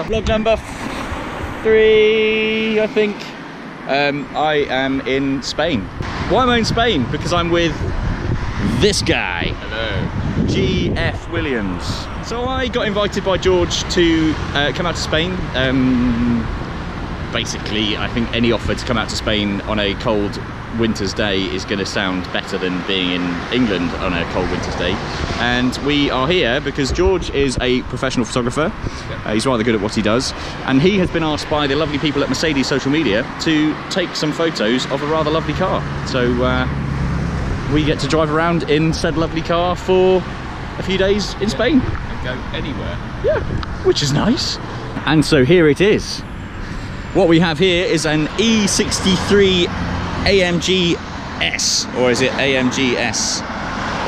Vlog number 3, I think. I am in Spain. Why am I in Spain? Because I'm with this guy. Hello. G.F. Williams. So I got invited by George to come out to Spain. Basically, I think any offer to come out to Spain on a cold winter's day is going to sound better than being in England on a cold winter's day. And we are here because George is a professional photographer. He's rather good at what he does, and he has been asked by the lovely people at Mercedes social media to take some photos of a rather lovely car. So we get to drive around in said lovely car for a few days in Spain. And go anywhere. Yeah, which is nice. And so here it is. What we have here is an E63 AMG S, or is it AMG S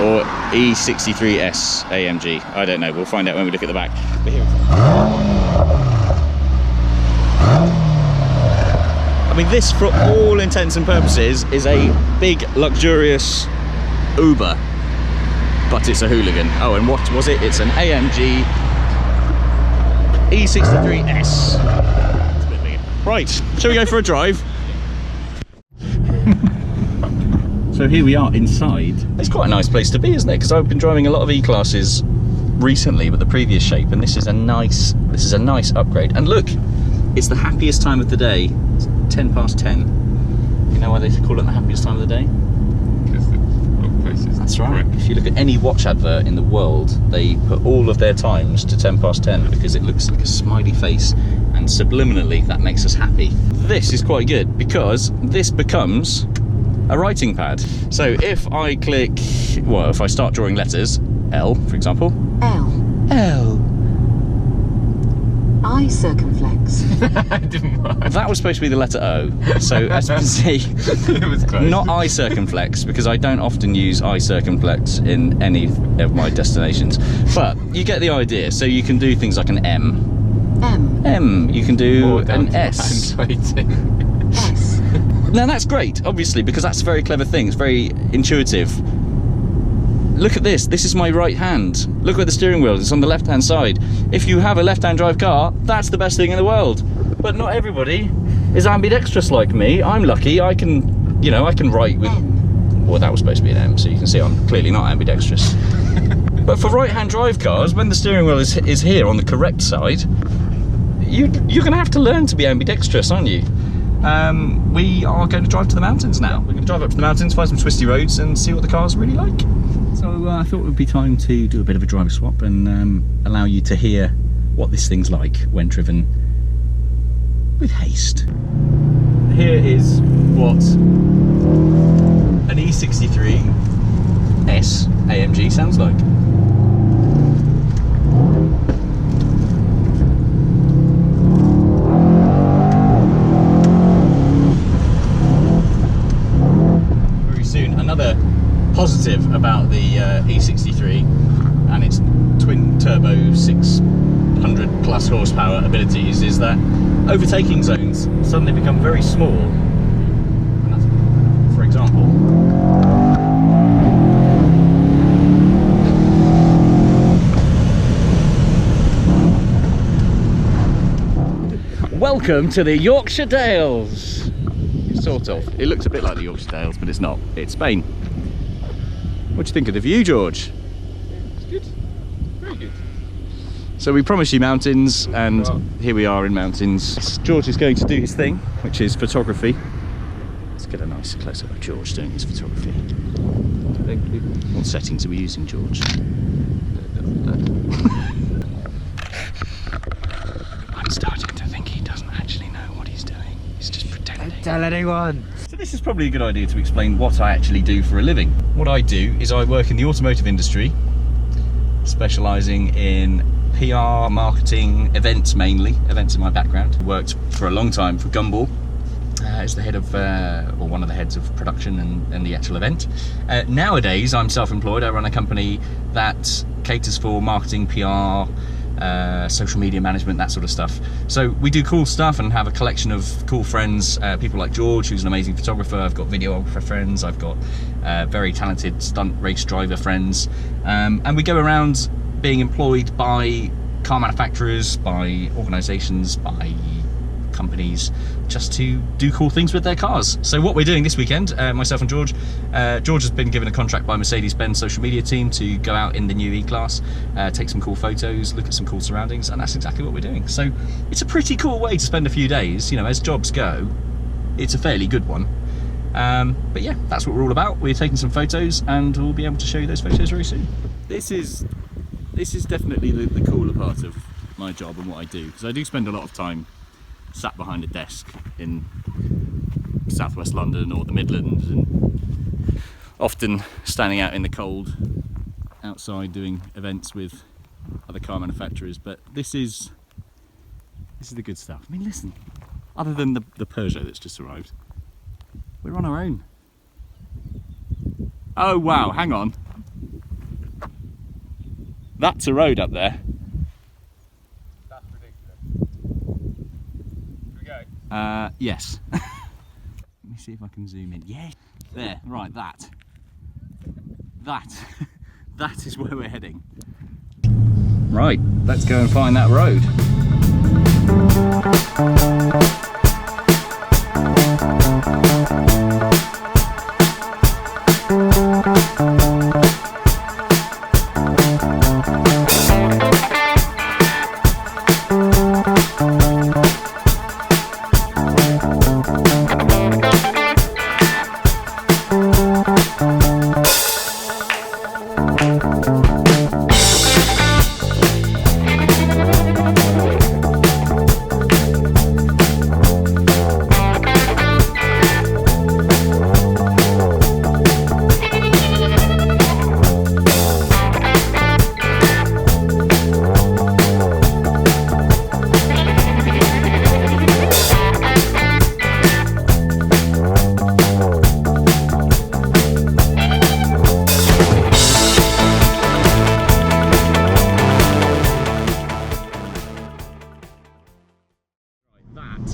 or E63 S AMG? I don't know, we'll find out when we look at the back. But here I mean, this, for all intents and purposes, is a big, luxurious Uber, but it's a hooligan. Oh, and what was it? It's an AMG E63 S. It's a bit bigger. Right, shall we go for a drive? So here we are inside. It's quite a nice place to be, isn't it? Because I've been driving a lot of E-classes recently with the previous shape, and this is a nice upgrade. And look, it's the happiest time of the day. It's 10 past 10. You know why they call it the happiest time of the day? Because the clock faces. That's right. If you look at any watch advert in the world, they put all of their times to 10 past 10 because it looks like a smiley face, and subliminally that makes us happy. This is quite good because this becomes a writing pad. So if I click, well, if I start drawing letters, L, for example. L. I circumflex. Didn't work. That was supposed to be the letter O. So as you can see, It was close. not I circumflex, because I don't often use I circumflex in any of my destinations. But you get the idea. So you can do things like an M. M. You can do an S. Handwriting. S. Now that's great, obviously, because that's a very clever thing. It's very intuitive. Look at this. This is my right hand. Look where the steering wheel is. It's on the left-hand side. If you have a left-hand drive car, that's the best thing in the world. But not everybody is ambidextrous like me. I'm lucky. I can, you know, I can write with... Well, that was supposed to be an M, so you can see I'm clearly not ambidextrous. But for right-hand drive cars, when the steering wheel is here on the correct side, you're going to have to learn to be ambidextrous, aren't you? We are going to drive to the mountains now. We're going to drive up to the mountains, find some twisty roads and see what the car's really like. So I thought it would be time to do a bit of a driver swap and allow you to hear what this thing's like when driven with haste. Here is what an E63 S AMG sounds like. Another positive about the E63 and its twin turbo 600 plus horsepower abilities is that overtaking zones suddenly become very small. And that's, for example, welcome to the Yorkshire Dales. Sort of. It looks a bit like the Yorkshire Dales, but it's not. It's Spain. What do you think of the view, George? It's good. Very good. So we promised you mountains, and here we are in mountains. George is going to do his thing, which is photography. Let's get a nice close-up of George doing his photography. Thank you. What settings are we using, George? I'm starting to think he doesn't actually know what he's doing. He's just pretending. Don't tell anyone. So this is probably a good idea to explain what I actually do for a living. What I do is I work in the automotive industry, specialising in PR, marketing, events mainly. Events are my background. Worked for a long time for Gumball as the head of, or one of the heads of production and the actual event. Nowadays I'm self-employed. I run a company that caters for marketing, PR, social media management, that sort of stuff. So we do cool stuff and have a collection of cool friends, people like George, who's an amazing photographer. I've got videographer friends, I've got very talented stunt race driver friends, and we go around being employed by car manufacturers, by organisations, by companies, just to do cool things with their cars. So what we're doing this weekend, myself and George has been given a contract by Mercedes-Benz social media team to go out in the new E-Class, take some cool photos, look at some cool surroundings, and that's exactly what we're doing. So it's a pretty cool way to spend a few days, you know, as jobs go. It's a fairly good one. But yeah, that's what we're all about. We're taking some photos and we'll be able to show you those photos very soon. This is definitely the cooler part of my job and what I do, because I do spend a lot of time sat behind a desk in southwest London or the Midlands, and often standing out in the cold outside doing events with other car manufacturers. But this is the good stuff. I mean, listen, other than the Peugeot that's just arrived, we're on our own. Oh wow, hang on. That's a road up there. That's ridiculous. Here we go. Yes. Let me see if I can zoom in. Yeah, there, right, that is where we're heading. Right, let's go and find that road.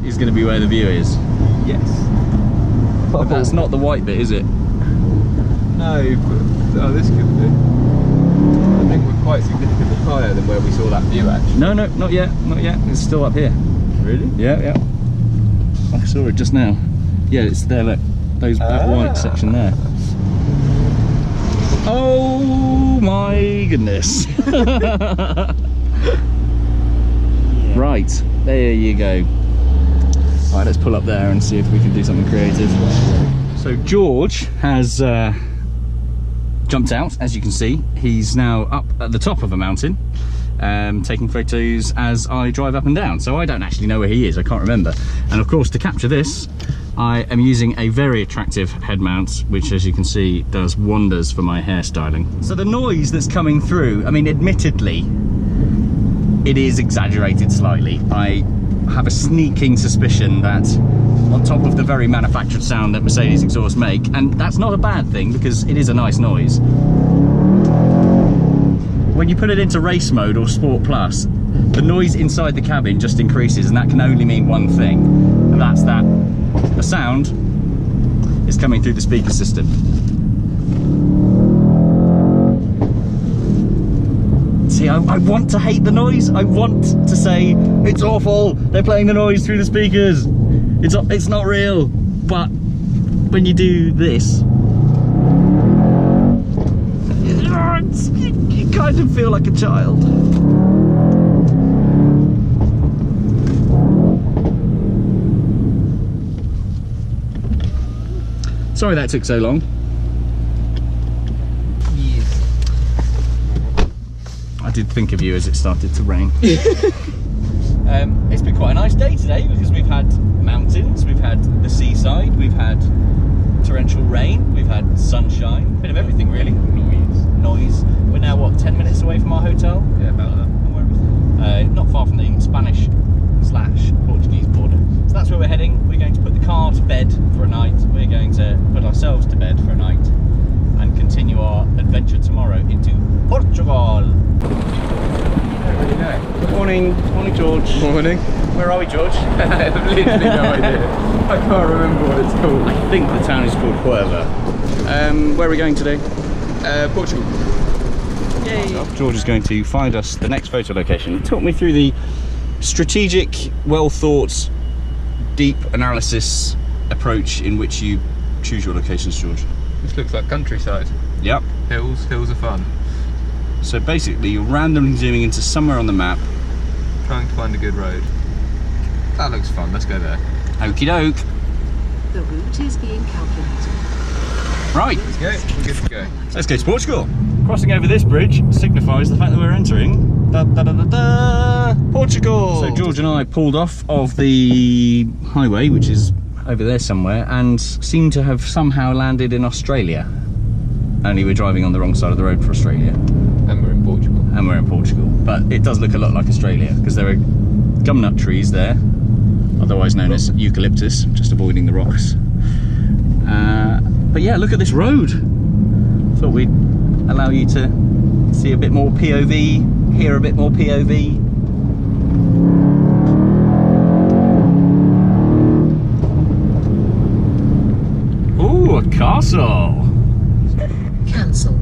Is going to be where the view is. Yes. But that's not the white bit, is it? No, but this could be. I think we're quite significantly higher than where we saw that view actually. No, not yet, it's still up here. Really? Yeah. I saw it just now. Yeah, it's there, look, that white section there. Oh my goodness. Right, there you go. Right, let's pull up there and see if we can do something creative. So George has jumped out, as you can see. He's now up at the top of a mountain, taking photos as I drive up and down. So I don't actually know where he is, I can't remember. And of course, to capture this, I am using a very attractive head mount, which, as you can see, does wonders for my hairstyling. So the noise that's coming through, I mean, admittedly, it is exaggerated slightly. I have a sneaking suspicion that on top of the very manufactured sound that Mercedes exhausts make, and that's not a bad thing because it is a nice noise, when you put it into race mode or Sport Plus, the noise inside the cabin just increases, and that can only mean one thing, and that's that the sound is coming through the speaker system. See, I want to hate the noise. I want to say it's awful. They're playing the noise through the speakers. It's not real. But when you do this, you kind of feel like a child. Sorry that took so long. I did think of you as it started to rain. It's been quite a nice day today because we've had mountains, we've had the seaside, we've had torrential rain, we've had sunshine, a bit of everything really. Noise. We're now, what, 10 minutes away from our hotel? Yeah, about that. And where are we? Not far from the Spanish/Portuguese border. So that's where we're heading. We're going to put the car to bed for a night. We're going to put ourselves to bed for a night and continue our adventure tomorrow into Portugal. Good morning. Morning, George. Morning. Where are we, George? I have literally no idea. I can't remember what it's called. I think the town is called Cuerva. Where are we going today? Portugal. George is going to find us the next photo location. Talk me through the strategic, well thought, deep analysis approach in which you choose your locations, George. This looks like countryside. Yep. Hills are fun. So basically you're randomly zooming into somewhere on the map. Trying to find a good road. That looks fun, let's go there. Okie doke. The route is being calculated. Right. Let's go, we're good to go. Let's go to Portugal. Crossing over this bridge signifies the fact that we're entering Portugal. So George and I pulled off of the highway, which is over there somewhere, and seem to have somehow landed in Australia. Only we're driving on the wrong side of the road for Australia. And we're in Portugal. And we're in Portugal. But it does look a lot like Australia, because there are gumnut trees there, otherwise known as eucalyptus, just avoiding the rocks. But yeah, look at this road. Thought we'd allow you to see a bit more POV, hear a bit more POV. Ooh, a castle. Cancel.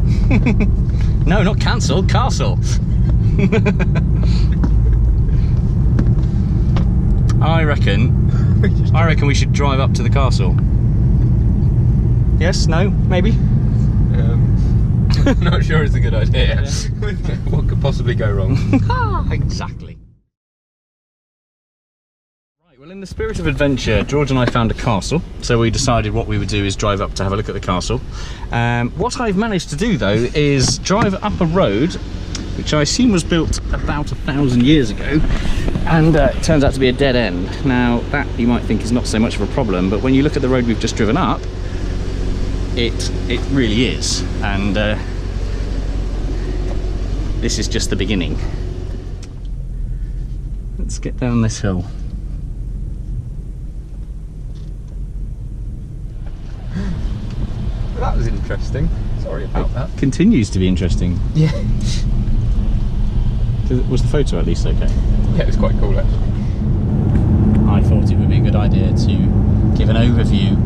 No, not cancel, castle. I reckon we should drive up to the castle. Yes, no, maybe? I'm not sure it's a good idea. What could possibly go wrong? Exactly. Right, well, in the spirit of adventure, George and I found a castle, so we decided what we would do is drive up to have a look at the castle. What I've managed to do, though, is drive up a road which I assume was built about 1,000 years ago, and it turns out to be a dead end. Now, that you might think is not so much of a problem, but when you look at the road we've just driven up, it really is, and this is just the beginning. Let's get down this hill. That was interesting. Sorry about that. Continues to be interesting. Yeah. Was the photo at least okay? Yeah, it was quite cool actually. I thought it would be a good idea to give an overview,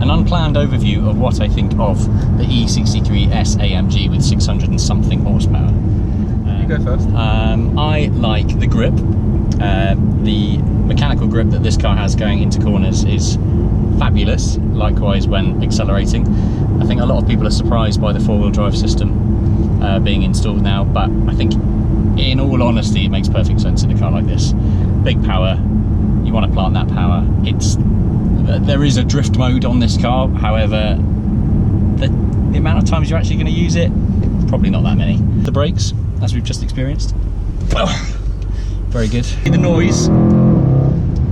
an unplanned overview of what I think of the E63 S AMG with 600 and something horsepower. You go first. I like the grip. The mechanical grip that this car has going into corners is fabulous, likewise when accelerating. I think a lot of people are surprised by the four-wheel drive system being installed now, but I think in all honesty it makes perfect sense in a car like this. Big power, you want to plant that power. There is a drift mode on this car, however the amount of times you're actually going to use it, probably not that many. The brakes, as we've just experienced, very good. The noise,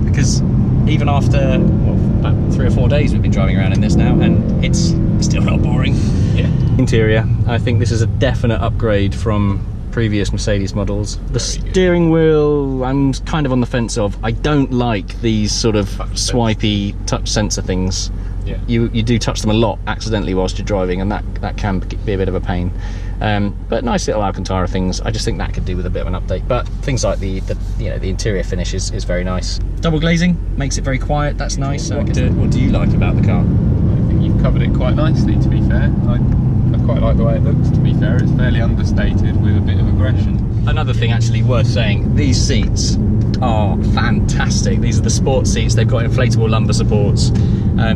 because even after about 3 or 4 days we've been driving around in this now, and it's still not boring. Yeah. Interior, I think this is a definite upgrade from previous Mercedes models. The steering wheel, I'm kind of on the fence of. I don't like these sort of swipey touch sensor things. Yeah. You do touch them a lot accidentally whilst you're driving, and that can be a bit of a pain. But nice little Alcantara things. I just think that could do with a bit of an update. But things like the interior finish is very nice. Double glazing makes it very quiet. That's nice. What do you like about the car? I think you've covered it quite nicely, to be fair. I quite like the way it looks, to be fair. It's fairly understated with a bit of aggression. Another thing actually worth saying, these seats are fantastic. These are the sports seats. They've got inflatable lumbar supports.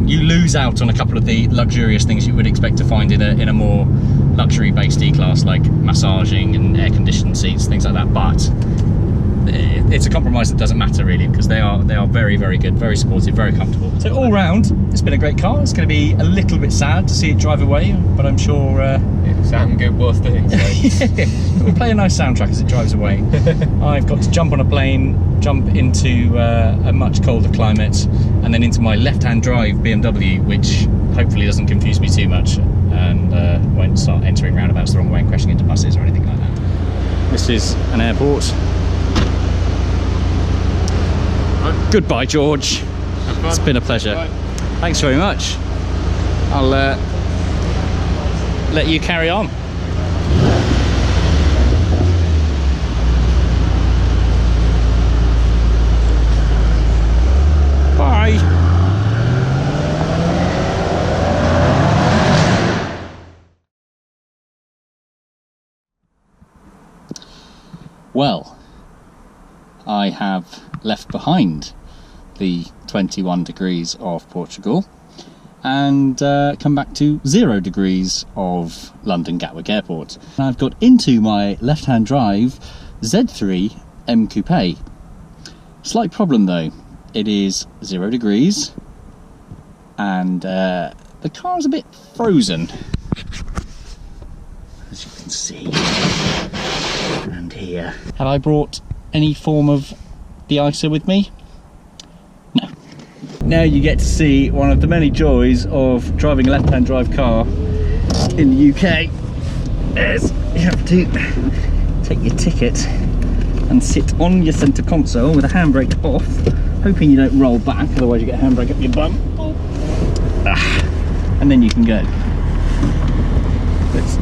You lose out on a couple of the luxurious things you would expect to find in a more luxury based E-Class, like massaging and air conditioned seats, things like that, but it's a compromise that doesn't matter really, because they are very, very good, very supportive, very comfortable. So all round, it's been a great car. It's going to be a little bit sad to see it drive away, but I'm sure it'll sound good whilst doing so. Yeah. We'll play a nice soundtrack as it drives away. I've got to jump on a plane, jump into a much colder climate, and then into my left-hand drive BMW, which hopefully doesn't confuse me too much and won't start entering roundabouts the wrong way and crashing into buses or anything like that. This is an airport. Goodbye, George. It's been a pleasure. Bye. Thanks very much. I'll let you carry on. Bye. Well, I have left behind the 21 degrees of Portugal and come back to 0 degrees of London Gatwick Airport. And I've got into my left-hand drive Z3 M Coupe. Slight problem though, it is 0 degrees and the car is a bit frozen, as you can see, and here. Have I brought any form of de-icer with me? No. Now you get to see one of the many joys of driving a left-hand drive car in the UK. Is you have to take your ticket and sit on your centre console with a handbrake off, hoping you don't roll back, otherwise you get a handbrake up your bum. And then you can go. It's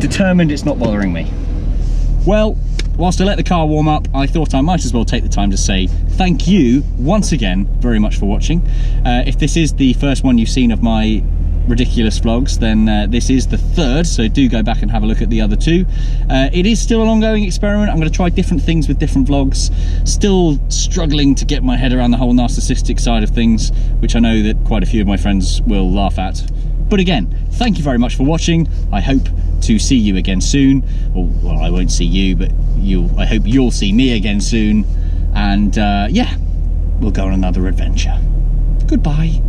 determined it's not bothering me. Well, whilst I let the car warm up, I thought I might as well take the time to say thank you once again very much for watching. If this is the first one you've seen of my ridiculous vlogs, then this is the third, so do go back and have a look at the other two. It is still an ongoing experiment. I'm going to try different things with different vlogs. Still struggling to get my head around the whole narcissistic side of things, which I know that quite a few of my friends will laugh at. But again, thank you very much for watching. I hope to see you again soon. Or, well, I won't see you, but I hope you'll see me again soon. And yeah, we'll go on another adventure. Goodbye.